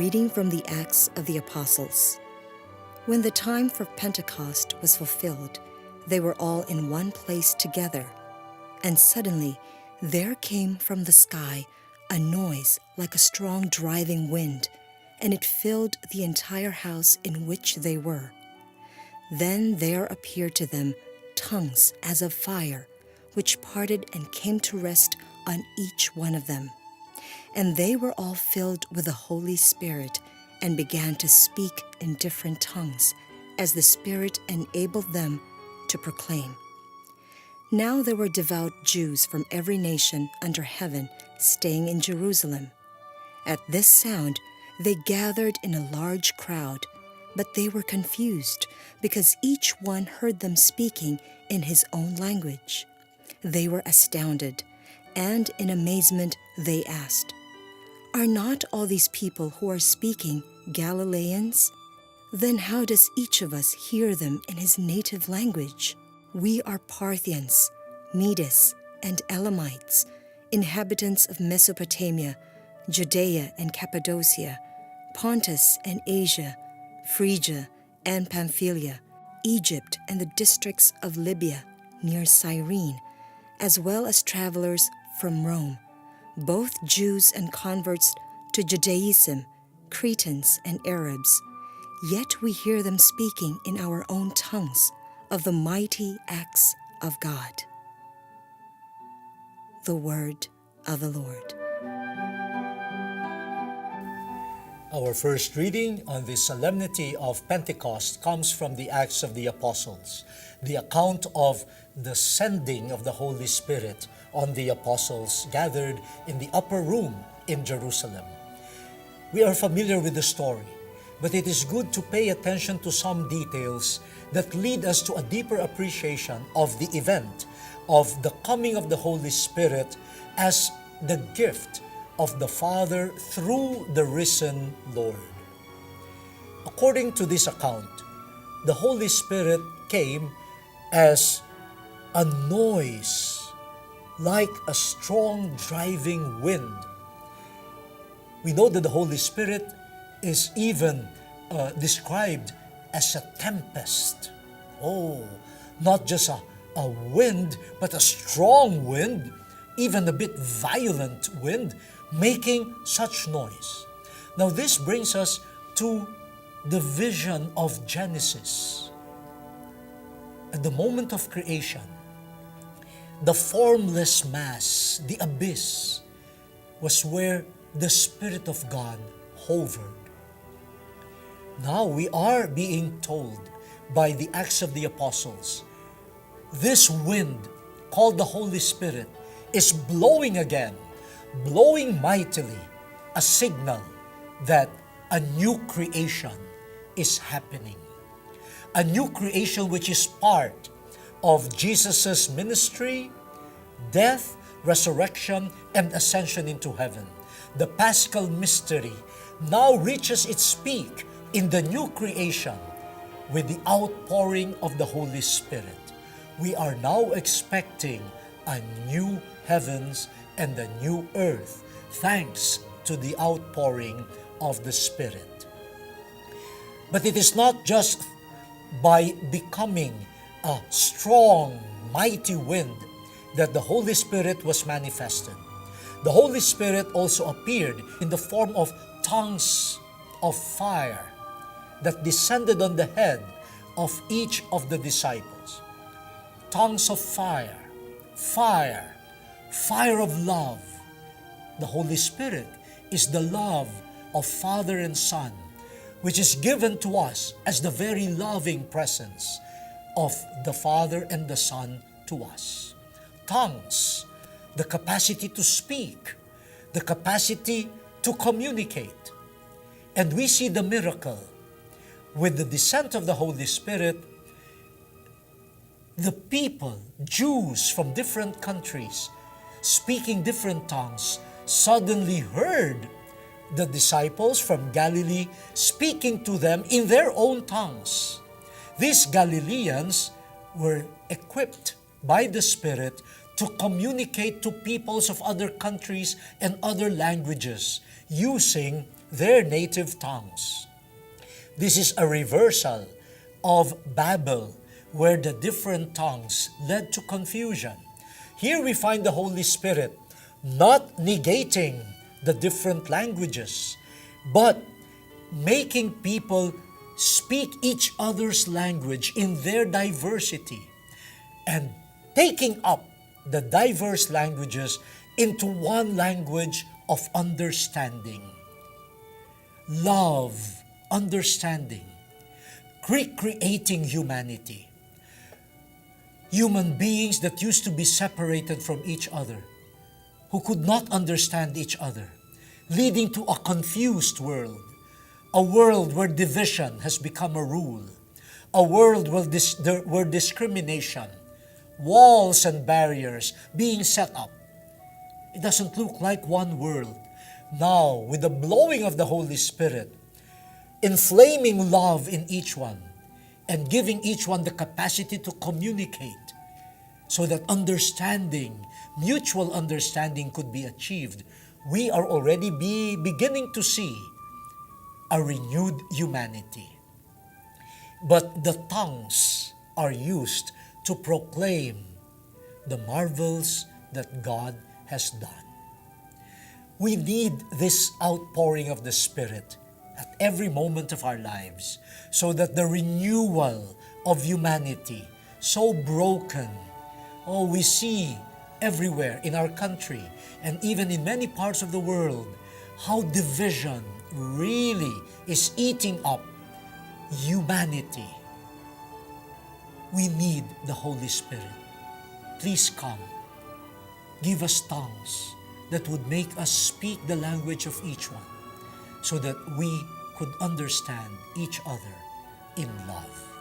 reading from the Acts of the Apostles. When the time for Pentecost was fulfilled, they were all in one place together. And suddenly there came from the sky a noise like a strong driving wind, and it filled the entire house in which they were. Then there appeared to them tongues as of fire, which parted and came to rest on each one of them. And they were all filled with the Holy Spirit and began to speak in different tongues, as the Spirit enabled them to proclaim. Now there were devout Jews from every nation under heaven staying in Jerusalem. At this sound they gathered in a large crowd, but they were confused because each one heard them speaking in his own language. They were astounded, and in amazement they asked, "Are not all these people who are speaking Galileans? Then how does each of us hear them in his native language? We are Parthians, Medes, and Elamites, inhabitants of Mesopotamia, Judea and Cappadocia, Pontus and Asia, Phrygia and Pamphylia, Egypt and the districts of Libya near Cyrene, as well as travelers from Rome, both Jews and converts to Judaism, Cretans and Arabs. Yet we hear them speaking in our own tongues of the mighty acts of God." The word of the Lord. Our first reading on the solemnity of Pentecost comes from the Acts of the Apostles, the account of the sending of the Holy Spirit on the apostles gathered in the upper room in Jerusalem. We are familiar with the story, but it is good to pay attention to some details that lead us to a deeper appreciation of the event of the coming of the Holy Spirit as the gift of the Father through the risen Lord. According to this account, the Holy Spirit came as a noise, like a strong driving wind. We know that the Holy Spirit is even described as a tempest. Oh, not just a wind, but a strong wind, even a bit violent wind, making such noise. Now this brings us to the vision of Genesis. At the moment of creation, the formless mass, the abyss, was where the Spirit of God hovered. Now we are being told by the Acts of the Apostles, this wind called the Holy Spirit is blowing again, blowing mightily, a signal that a new creation is happening. A new creation which is part of Jesus' ministry, death, resurrection, and ascension into heaven. The Paschal mystery now reaches its peak in the new creation with the outpouring of the Holy Spirit. We are now expecting a new heavens and a new earth, thanks to the outpouring of the Spirit. But it is not just by becoming a strong, mighty wind that the Holy Spirit was manifested. The Holy Spirit also appeared in the form of tongues of fire that descended on the head of each of the disciples. Tongues of fire, fire of love. The Holy Spirit is the love of Father and Son, which is given to us as the very loving presence of the Father and the Son to us. Tongues, the capacity to speak, the capacity to communicate. And we see the miracle with the descent of the Holy Spirit. The people, Jews from different countries, speaking different tongues, suddenly heard the disciples from Galilee speaking to them in their own tongues. These Galileans were equipped by the Spirit to communicate to peoples of other countries and other languages using their native tongues. This is a reversal of Babel, where the different tongues led to confusion. Here we find the Holy Spirit not negating the different languages, but making people speak each other's language in their diversity, and taking up the diverse languages into one language of understanding. Love, understanding, recreating humanity. Human beings that used to be separated from each other, who could not understand each other, leading to a confused world, a world where division has become a rule, a world where discrimination, walls and barriers being set up. It doesn't look like one world. Now, with the blowing of the Holy Spirit, inflaming love in each one, and giving each one the capacity to communicate, so that understanding, mutual understanding could be achieved, we are already beginning to see a renewed humanity. But the tongues are used to proclaim the marvels that God has done. We need this outpouring of the Spirit at every moment of our lives, so that the renewal of humanity, so broken, we see everywhere in our country and even in many parts of the world, how division really is eating up humanity. We need the Holy Spirit. Please come. Give us tongues that would make us speak the language of each one, so that we could understand each other in love.